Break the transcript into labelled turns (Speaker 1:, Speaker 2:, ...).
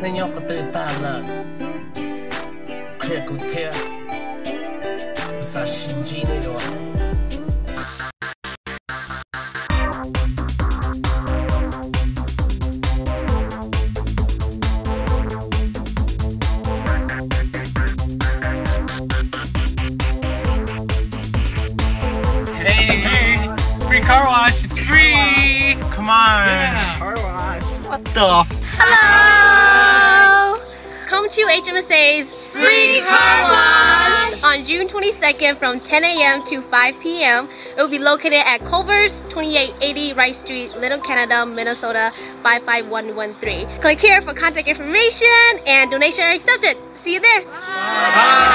Speaker 1: nên nhau có tự ta là kia cụ thể sa xin chi này rồi.
Speaker 2: Hey, free car wash, it's free! Come on!
Speaker 3: Yeah, car wash.
Speaker 2: What the
Speaker 4: Hello! Come to HMSA's Free Car Wash on June 22nd from 10 a.m. to 5 p.m. It will be located at Culver's, 2880 Rice Street, Little Canada, Minnesota 55113. Click here for contact information and donation are accepted. See you there!
Speaker 2: Bye!